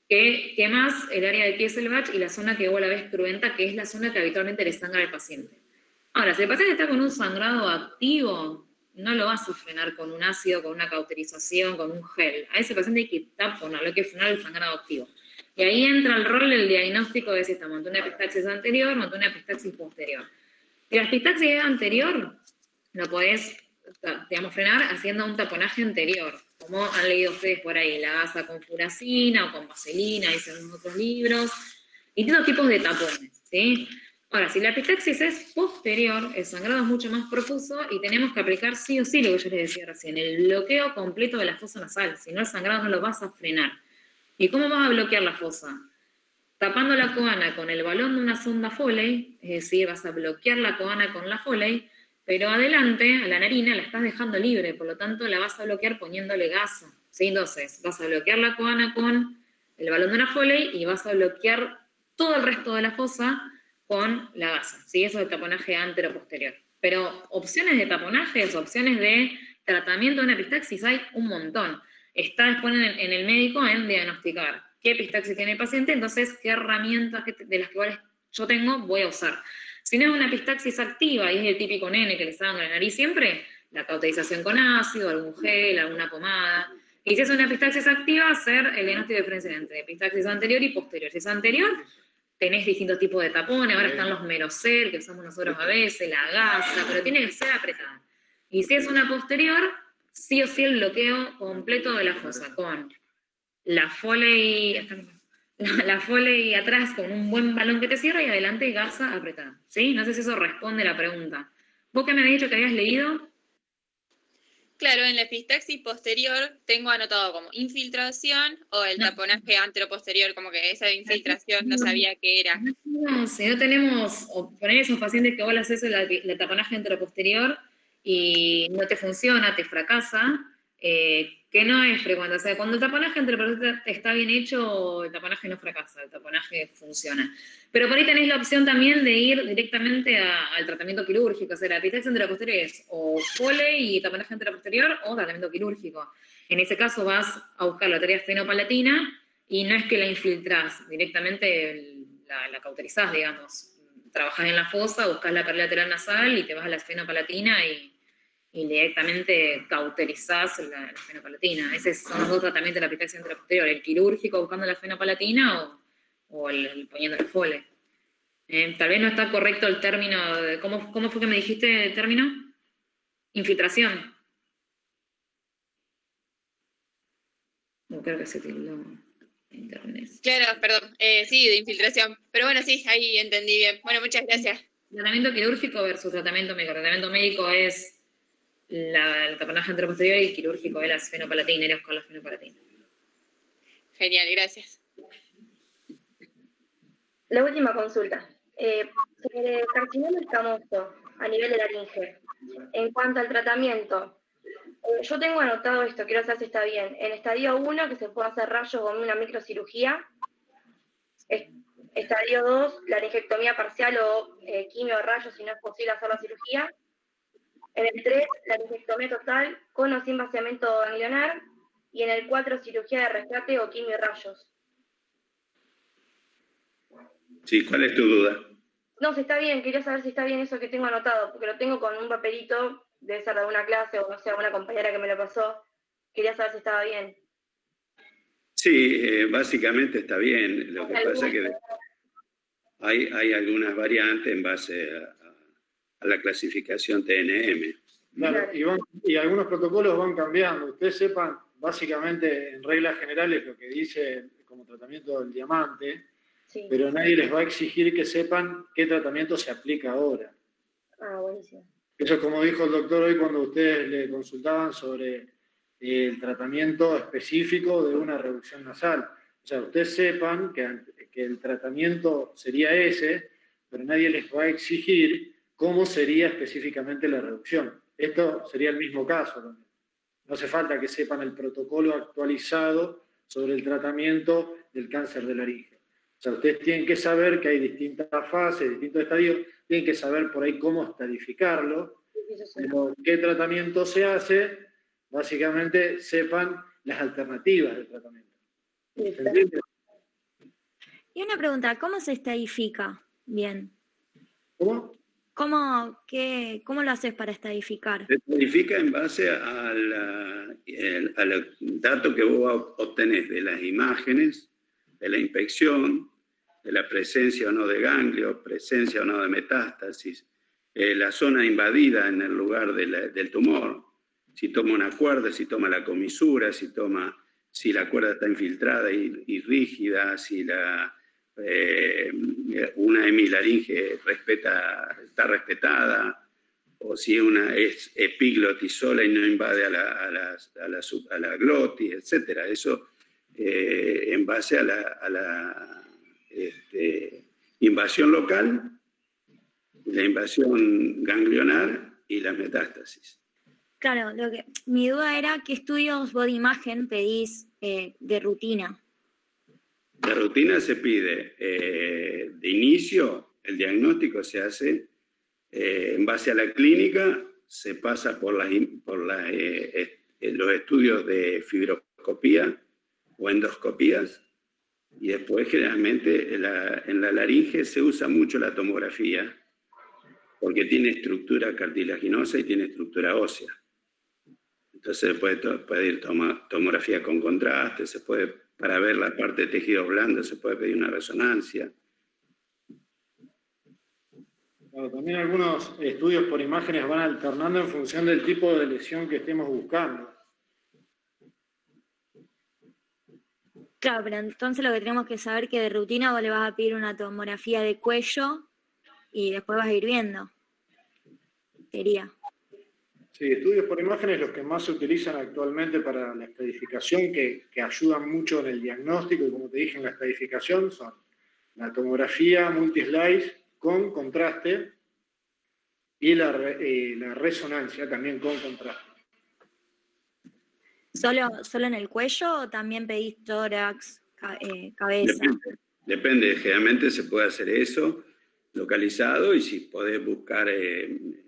que quemás el área de Kieselbach y la zona que vos la ves cruenta, que es la zona que habitualmente le sangra al paciente. Ahora, si el paciente está con un sangrado activo, no lo vas a frenar con un ácido, con una cauterización, con un gel. A ese paciente hay que taponar, lo que es frenar el sangrado activo. Y ahí entra el rol del diagnóstico de si está ante una epistaxis anterior o ante una epistaxis posterior. Si la epistaxis es anterior, lo podés, digamos, frenar haciendo un taponaje anterior, como han leído ustedes por ahí, la gasa con furacina o con vaselina, dicen en otros libros, distintos tipos de tapones, ¿sí? Ahora, si la epistaxis es posterior, el sangrado es mucho más profuso y tenemos que aplicar sí o sí lo que yo les decía recién, el bloqueo completo de la fosa nasal, si no el sangrado no lo vas a frenar. ¿Y cómo vas a bloquear la fosa? Tapando la coana con el balón de una sonda Foley, es decir, vas a bloquear la coana con la Foley, pero adelante, a la narina, la estás dejando libre, por lo tanto la vas a bloquear poniéndole gasa, ¿sí? Entonces, vas a bloquear la coana con el balón de una Foley y vas a bloquear todo el resto de la fosa con la gasa, ¿sí? Eso es el taponaje antero-posterior. Pero opciones de taponajes, opciones de tratamiento de una epistaxis hay un montón. Está después en el médico en diagnosticar qué epistaxis tiene el paciente, entonces qué herramientas de las que yo tengo voy a usar. Si no es una epistaxis activa y es el típico nene que le sangra la nariz siempre, la cauterización con ácido, algún gel, alguna pomada. Y si es una epistaxis activa, hacer el diagnóstico diferencial entre epistaxis anterior y posterior. Si es anterior, tenés distintos tipos de tapones, ahora están los Merocel, que usamos nosotros a veces, la gasa, pero tiene que ser apretada. Y si es una posterior, sí o sí el bloqueo completo de la fosa, con la Foley atrás con un buen balón que te cierra y adelante gasa apretada, ¿sí? No sé si eso responde la pregunta. ¿Vos qué me habías dicho que habías leído? Claro, en la epistaxis posterior tengo anotado como infiltración o el taponaje anteroposterior, como que esa infiltración no sabía qué era. No, si no tenemos, o poner esos pacientes que vos le haces el taponaje anteroposterior y no te funciona, te fracasa, que no es frecuente. O sea, cuando el taponaje anteroposterior está bien hecho, el taponaje no fracasa, el taponaje funciona. Pero por ahí tenés la opción también de ir directamente al tratamiento quirúrgico. O sea, la epistaxis anteroposterior es o Foley y taponaje anteroposterior o tratamiento quirúrgico. En ese caso vas a buscar la teoría fenopalatina y no es que la infiltrás, directamente la cauterizás, digamos. Trabajás en la fosa, buscás la pared lateral nasal y te vas a la fenopalatina y directamente cauterizás la fenopalatina. Esos son los dos tratamientos de la epistaxis anteroposterior, el quirúrgico buscando la fenopalatina o el poniendo el Foley. Tal vez no está correcto el término, ¿cómo fue que me dijiste el término? Infiltración. No creo que se tildó internet. Claro, perdón, sí, de infiltración. Pero bueno, sí, ahí entendí bien. Bueno, muchas gracias. Tratamiento quirúrgico versus tratamiento médico. Tratamiento médico es el taponaje anteroposterior y quirúrgico es la fenopalatina, ir a buscar la fenopalatina. Genial, gracias. La última consulta. Sobre el carcinoma escamoso a nivel de laringe, en cuanto al tratamiento, yo tengo anotado esto, quiero saber si está bien. En estadio 1, que se puede hacer rayos con una microcirugía. Estadio 2, laringectomía parcial o quimio o rayos, si no es posible hacer la cirugía. En el 3, laringectomía total con o sin vaciamiento ganglionar. Y en el 4, cirugía de rescate o quimio y rayos. Sí, ¿cuál es tu duda? No, si está bien, quería saber si está bien eso que tengo anotado, porque lo tengo con un papelito, debe ser de una clase o no sé, una compañera que me lo pasó. Quería saber si estaba bien. Sí, básicamente está bien. Lo que pasa es que hay algunas variantes en base a la clasificación TNM. Claro, y algunos protocolos van cambiando. Ustedes sepan, básicamente, en reglas generales, lo que dice como tratamiento del diamante, sí, pero nadie les va a exigir que sepan qué tratamiento se aplica ahora. Ah, buenísimo. Eso es como dijo el doctor hoy cuando ustedes le consultaban sobre el tratamiento específico de una reducción nasal. O sea, ustedes sepan que el tratamiento sería ese, pero nadie les va a exigir cómo sería específicamente la reducción. Esto sería el mismo caso también. No hace falta que sepan el protocolo actualizado sobre el tratamiento del cáncer de laringe. O sea, ustedes tienen que saber que hay distintas fases, distintos estadios, tienen que saber por ahí cómo estadificarlo, pero qué tratamiento se hace, básicamente sepan las alternativas del tratamiento. ¿Entiendes? Y una pregunta, ¿cómo se estadifica bien? ¿Cómo? ¿Cómo lo haces para estadificar? Se estadifica en base a los datos que vos obtenés de las imágenes, de la inspección, de la presencia o no de ganglios, presencia o no de metástasis, la zona invadida en el lugar del tumor, si toma una cuerda, si toma la comisura, si la cuerda está infiltrada y rígida, si una hemilaringe está respetada, o si una es epiglotisola y no invade a la glotis, etc. Eso en base a la invasión local, la invasión ganglionar y la metástasis. Claro, mi duda era qué estudios vos de imagen pedís de rutina. La rutina se pide de inicio, el diagnóstico se hace en base a la clínica, se pasa por los estudios de fibroscopía o endoscopías, y después generalmente en la laringe se usa mucho la tomografía, porque tiene estructura cartilaginosa y tiene estructura ósea. Entonces se puede pedir tomografía con contraste, para ver la parte de tejidos blandos se puede pedir una resonancia. Bueno, también algunos estudios por imágenes van alternando en función del tipo de lesión que estemos buscando. Claro, pero entonces lo que tenemos que saber es que de rutina vos le vas a pedir una tomografía de cuello y después vas a ir viendo. Sería. Sí, estudios por imágenes los que más se utilizan actualmente para la estadificación, que ayudan mucho en el diagnóstico, y como te dije en la estadificación, son la tomografía multislice con contraste y la resonancia también con contraste. ¿Solo en el cuello o también pedís tórax, cabeza? Depende, generalmente se puede hacer eso localizado, y si podés buscar,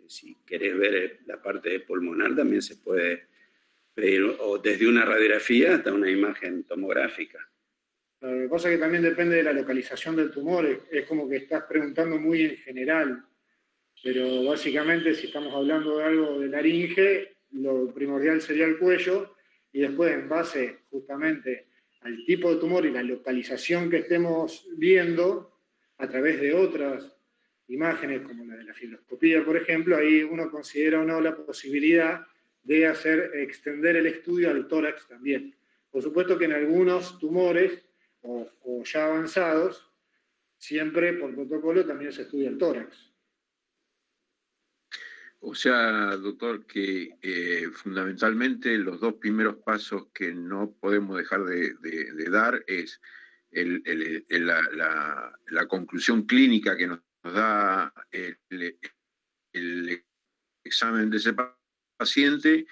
si querés ver la parte pulmonar, también se puede pedir, o desde una radiografía hasta una imagen tomográfica. Lo que pasa es que también depende de la localización del tumor, es como que estás preguntando muy en general, pero básicamente si estamos hablando de algo de laringe, lo primordial sería el cuello, y después en base justamente al tipo de tumor y la localización que estemos viendo, a través de otras imágenes, como la de la fibroscopía, por ejemplo, ahí uno considera o no la posibilidad de extender el estudio al tórax también. Por supuesto que en algunos tumores, o ya avanzados, siempre por protocolo también se estudia el tórax. O sea, doctor, que fundamentalmente los dos primeros pasos que no podemos dejar de dar es la conclusión clínica que nos da el examen de ese paciente,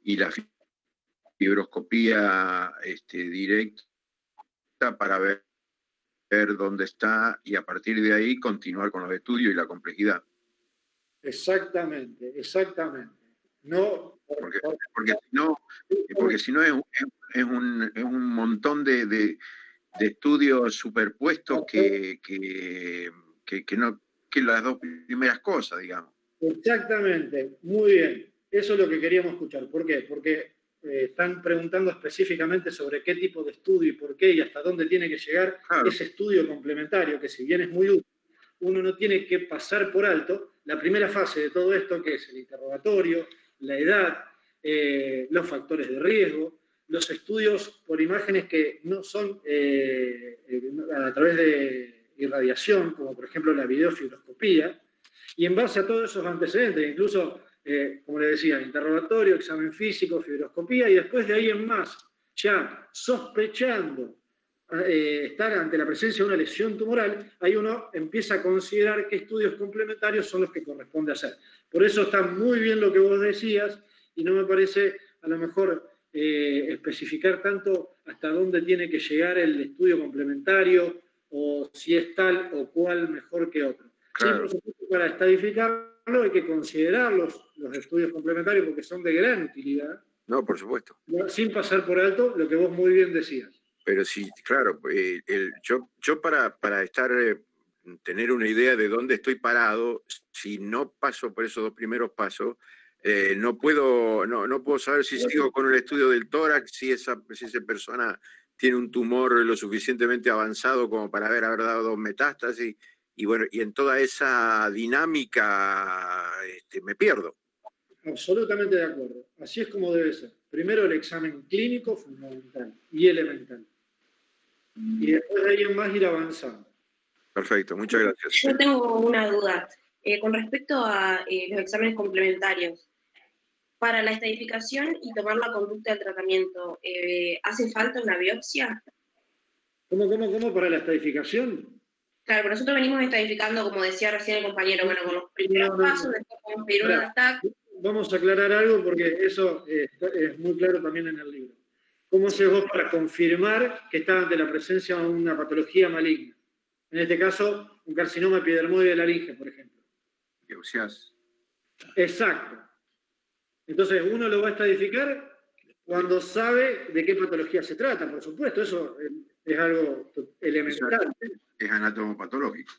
y la fibroscopía directa para ver dónde está, y a partir de ahí continuar con los estudios y la complejidad. Exactamente. No, porque si no es un montón de estudios superpuestos que las dos primeras cosas, digamos. Exactamente, muy bien. Eso es lo que queríamos escuchar. ¿Por qué? Porque están preguntando específicamente sobre qué tipo de estudio y por qué y hasta dónde tiene que llegar ese estudio complementario, que si bien es muy útil, uno no tiene que pasar por alto la primera fase de todo esto, que es el interrogatorio, la edad, los factores de riesgo, los estudios por imágenes que no son a través de irradiación, como por ejemplo la videofibroscopía, y en base a todos esos antecedentes, incluso, como le decía, interrogatorio, examen físico, fibroscopía, y después de ahí en más, ya sospechando estar ante la presencia de una lesión tumoral, ahí uno empieza a considerar qué estudios complementarios son los que corresponde hacer. Por eso está muy bien lo que vos decías, y no me parece a lo mejor especificar tanto hasta dónde tiene que llegar el estudio complementario o si es tal o cual mejor que otro. Claro. Sí, por supuesto, para estadificarlo hay que considerar los estudios complementarios porque son de gran utilidad, No, por supuesto. sin pasar por alto lo que vos muy bien decías. Pero sí, claro, yo para tener una idea de dónde estoy parado, si no paso por esos 2 primeros pasos, no puedo saber si sigo con el estudio del tórax, si esa persona tiene un tumor lo suficientemente avanzado como para haber dado 2 metástasis, y bueno, y en toda esa dinámica me pierdo. Absolutamente de acuerdo. Así es como debe ser. Primero el examen clínico fundamental y elemental. Y después de ahí en más ir avanzando. Perfecto, muchas gracias. Yo tengo una duda. Con respecto a los exámenes complementarios, para la estadificación y tomar la conducta del tratamiento, ¿hace falta una biopsia? ¿Cómo para la estadificación? Claro, pero nosotros venimos estadificando, como decía recién el compañero, bueno, con los primeros pasos, después podemos pedir un ATAC. Vamos a aclarar algo porque eso es muy claro también en el libro. ¿Cómo haces vos para confirmar que está ante la presencia de una patología maligna? En este caso, un carcinoma epidermoide de laringe, por ejemplo. Biopsias. Exacto. Entonces, uno lo va a estadificar cuando sabe de qué patología se trata, por supuesto. Eso es algo elemental. Es anatomopatológico.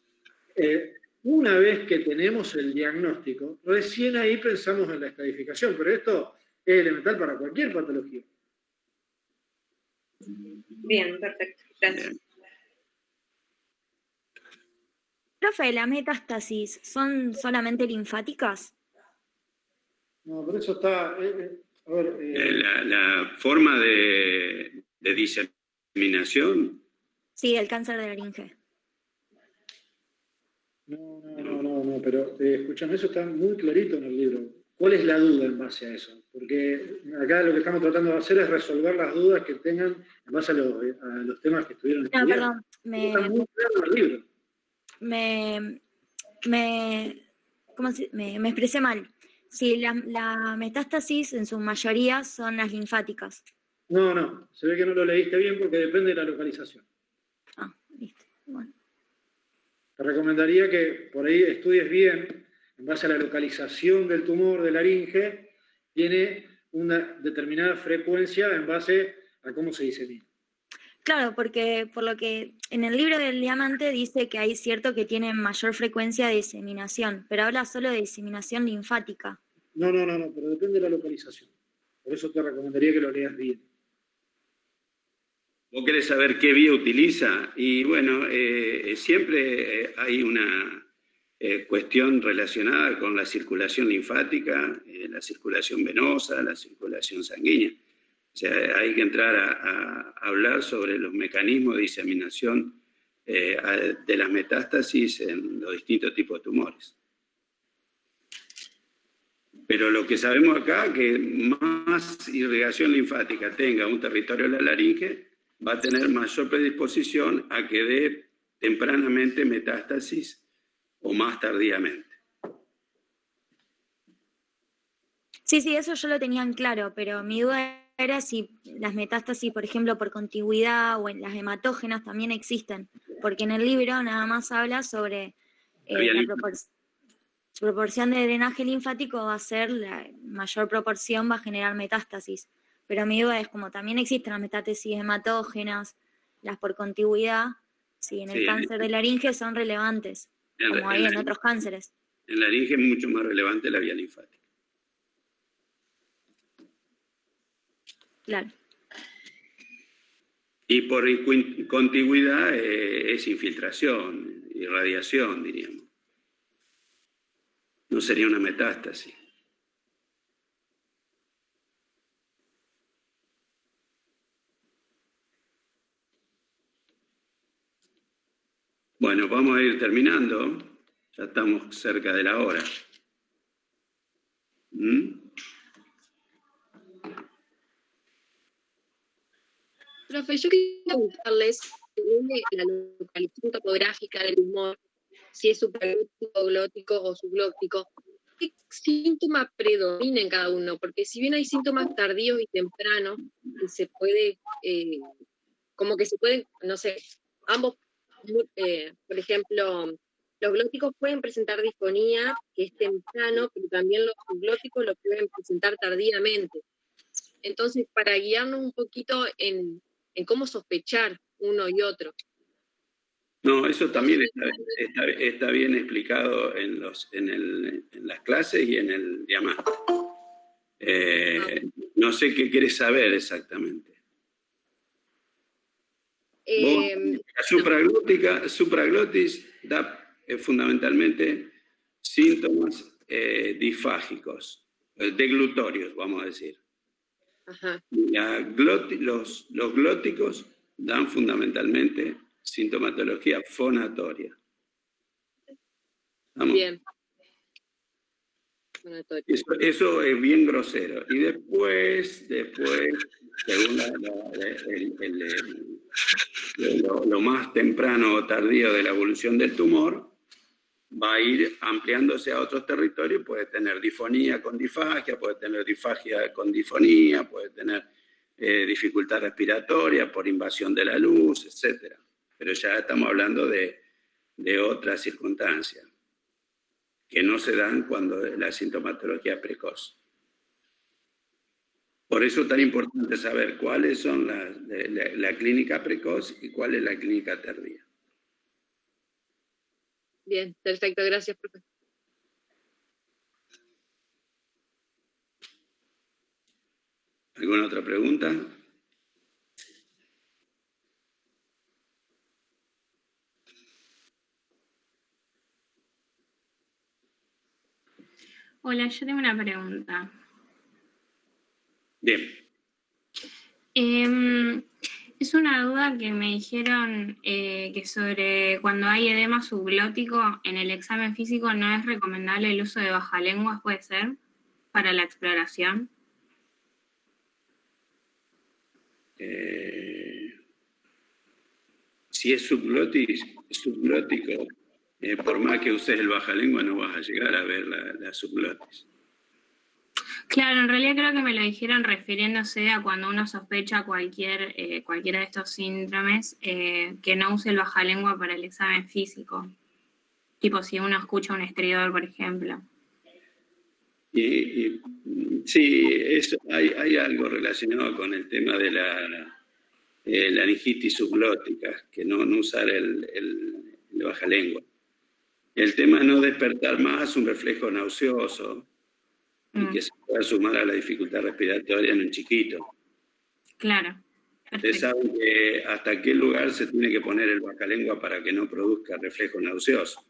Una vez que tenemos el diagnóstico, recién ahí pensamos en la estadificación, pero esto es elemental para cualquier patología. Bien, perfecto. Gracias. Profe, ¿las metástasis son solamente linfáticas? No, pero eso está... a ver, La forma de diseminación. Sí, el cáncer de laringe. No, pero escúchame, eso está muy clarito en el libro. ¿Cuál es la duda en base a eso? Porque acá lo que estamos tratando de hacer es resolver las dudas que tengan en base a los temas que estuvieron estudiando. Perdón, Está muy claro en el libro. me expresé mal. Sí, la metástasis en su mayoría son las linfáticas. No, se ve que no lo leíste bien porque depende de la localización. Ah, listo. Bueno. Te recomendaría que por ahí estudies bien, en base a la localización del tumor de laringe, tiene una determinada frecuencia en base a cómo se disemina. Claro, porque por lo que en el libro del diamante dice que hay cierto que tiene mayor frecuencia de diseminación, pero habla solo de diseminación linfática. No, pero depende de la localización. Por eso te recomendaría que lo leas bien. ¿Vos querés saber qué vía utiliza? Y bueno, siempre hay una cuestión relacionada con la circulación linfática, la circulación venosa, la circulación sanguínea. O sea, hay que entrar a hablar sobre los mecanismos de diseminación de las metástasis en los distintos tipos de tumores. Pero lo que sabemos acá, que más irrigación linfática tenga un territorio de la laringe, va a tener mayor predisposición a que dé tempranamente metástasis o más tardíamente. Sí, eso yo lo tenía en claro, pero mi duda era si las metástasis, por ejemplo, por contigüidad o en las hematógenas también existen, porque en el libro nada más habla sobre la proporción de drenaje linfático va a ser la mayor proporción, va a generar metástasis. Pero mi duda es, como también existen las metástasis hematógenas, las por contigüidad, si en el cáncer de laringe son relevantes, como hay en otros cánceres. En la laringe es mucho más relevante la vía linfática. Claro. Y por contigüidad es infiltración, irradiación, diríamos. No sería una metástasis. Bueno, vamos a ir terminando. Ya estamos cerca de la hora. Profe, yo quería preguntarles, según la localización topográfica del tumor, si es supraglótico, glótico o subglótico, qué síntoma predomina en cada uno, porque si bien hay síntomas tardíos y tempranos, se puede, como que se pueden, no sé, ambos, por ejemplo, los glóticos pueden presentar disfonía, que es temprano, pero también los subglóticos lo pueden presentar tardíamente. Entonces, para guiarnos un poquito en cómo sospechar uno y otro. No, eso también está bien explicado en las clases y en el diamante. No sé qué querés saber exactamente. La supraglotis da fundamentalmente síntomas disfágicos, deglutorios, vamos a decir. Ajá. Los glóticos dan fundamentalmente sintomatología fonatoria. ¿Vamos? Bien. Eso es bien grosero. Y después según lo más temprano o tardío de la evolución del tumor, va a ir ampliándose a otros territorios, puede tener disfonía con disfagia, puede tener disfagia con disfonía, puede tener dificultad respiratoria por invasión de la luz, etc. Pero ya estamos hablando de otras circunstancias que no se dan cuando la sintomatología es precoz. Por eso es tan importante saber cuáles son la clínica precoz y cuál es la clínica tardía. Bien, perfecto, gracias, profe. ¿Alguna otra pregunta? Hola, yo tengo una pregunta. Bien. Es una duda que me dijeron que sobre cuando hay edema subglótico en el examen físico no es recomendable el uso de bajalenguas, ¿puede ser? Para la exploración. Si es subglótico, por más que uses el bajalengua no vas a llegar a ver la subglotis. Claro, en realidad creo que me lo dijeron refiriéndose a cuando uno sospecha cualquiera de estos síndromes, que no use el bajalengua para el examen físico. Tipo si uno escucha un estridor, por ejemplo. Sí, hay algo relacionado con el tema de la laringitis subglótica, que no usar el bajalengua. El tema es no despertar más un reflejo nauseoso y que se pueda sumar a la dificultad respiratoria en un chiquito. Claro. Ustedes saben que hasta qué lugar se tiene que poner el bajalengua para que no produzca reflejo nauseoso.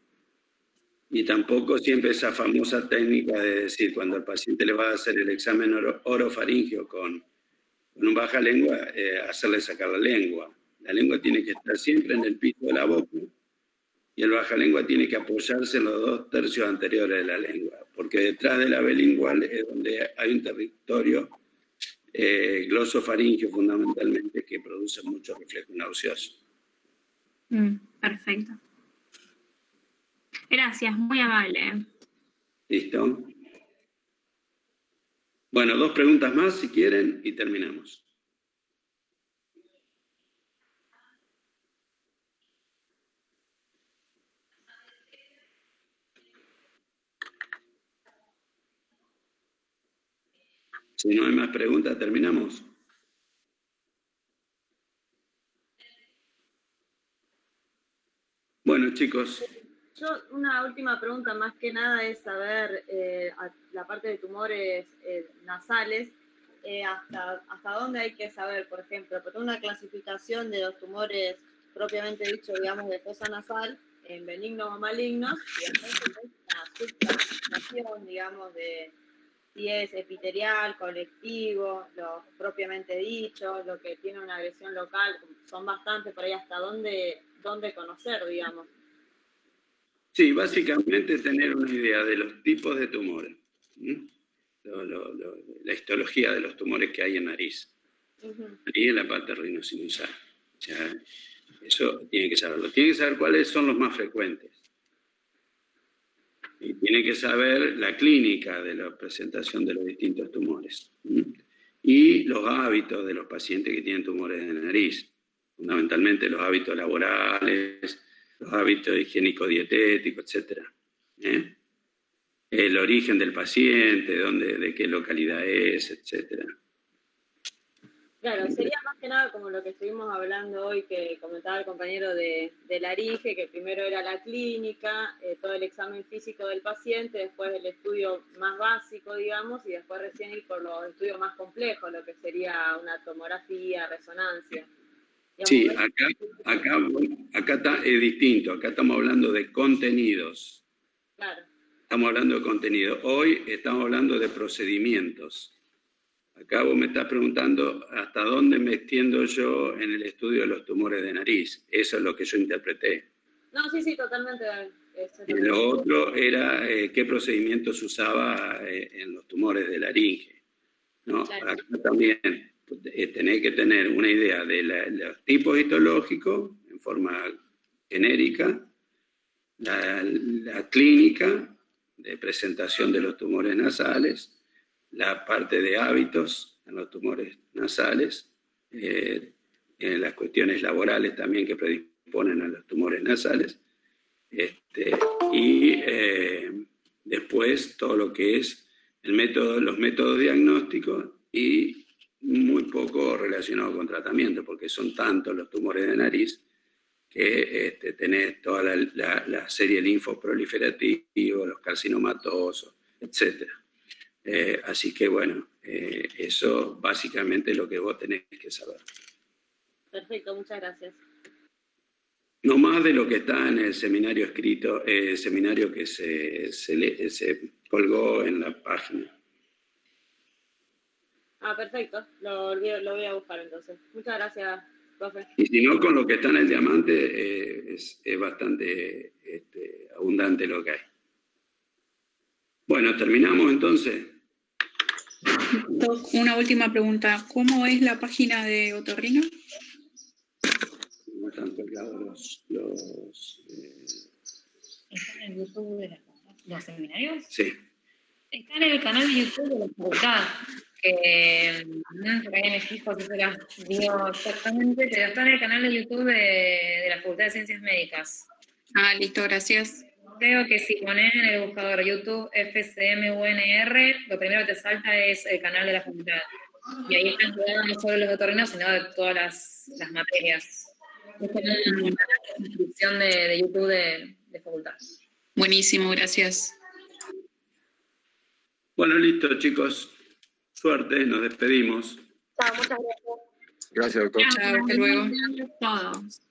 Y tampoco siempre esa famosa técnica de decir, cuando al paciente le va a hacer el examen orofaringeo con un bajalengua, hacerle sacar la lengua. La lengua tiene que estar siempre en el piso de la boca y el bajalengua tiene que apoyarse en los 2/3 anteriores de la lengua, porque detrás de la bilingual es donde hay un territorio glosofaringeo fundamentalmente que produce mucho reflejo nauseoso. Perfecto. Gracias, muy amable. ¿Listo? Bueno, 2 preguntas más si quieren y terminamos. Si no hay más preguntas, terminamos. Bueno, chicos. Yo una última pregunta, más que nada, es saber la parte de tumores nasales, hasta dónde hay que saber, por ejemplo, porque una clasificación de los tumores propiamente dicho, digamos, de fosa nasal, en benignos o malignos, y entonces es una subclasificación, digamos, de si es epitelial, colectivo, lo propiamente dicho, lo que tiene una agresión local, son bastantes por ahí, hasta dónde conocer, digamos. Sí, básicamente tener una idea de los tipos de tumores, la histología de los tumores que hay en nariz, y en la parte rinosinusal. O sea, eso tiene que saberlo. Tiene que saber cuáles son los más frecuentes. Y tiene que saber la clínica de la presentación de los distintos tumores. Y los hábitos de los pacientes que tienen tumores de nariz. Fundamentalmente los hábitos laborales, los hábitos higiénico-dietéticos, etc. El origen del paciente, de qué localidad es, etc. Claro, sería más que nada como lo que estuvimos hablando hoy, que comentaba el compañero de laringe, que primero era la clínica, todo el examen físico del paciente, después el estudio más básico, digamos, y después recién ir por los estudios más complejos, lo que sería una tomografía, resonancia. Sí, acá es distinto, acá estamos hablando de contenidos. Claro. Estamos hablando de contenido. Hoy estamos hablando de procedimientos. Acá vos me estás preguntando hasta dónde me extiendo yo en el estudio de los tumores de nariz. Eso es lo que yo interpreté. No, sí, totalmente. Y lo otro era qué procedimientos usaba en los tumores de laringe. ¿No? Claro. Acá también tenés que tener una idea de los tipos histológicos en forma genérica, la clínica de presentación de los tumores nasales, la parte de hábitos en los tumores nasales, en las cuestiones laborales también que predisponen a los tumores nasales, y después todo lo que es los métodos diagnósticos y muy poco relacionado con tratamiento, porque son tantos los tumores de nariz que tenés toda la serie linfoproliferativa, los carcinomatosos, etc. Así que bueno, eso básicamente es lo que vos tenés que saber. Perfecto, muchas gracias. No más de lo que está en el seminario escrito, seminario que se colgó en la página. Perfecto, lo voy a buscar entonces. Muchas gracias, profe. Y si no, con lo que está en el diamante es bastante abundante lo que hay. Bueno, terminamos entonces. Una última pregunta. ¿Cómo es la página de Otorrino? No están colgados ¿Está en el YouTube de los seminarios? Sí. Está en el canal de YouTube de la facultad, que por ahí me fijo si se las digo exactamente, pero está en el canal de YouTube de la Facultad de Ciencias Médicas. Listo, gracias. Creo que si pones en el buscador YouTube FCMUNR, lo primero que te salta es el canal de la facultad. Y ahí están colgados no solo los otorrinos, sino de todas las materias. Es como una descripción de YouTube de facultad. Buenísimo, gracias. Bueno, listo, chicos. Suerte, nos despedimos. Chao, muchas gracias. Gracias, doctor. Chao, hasta luego. Todos.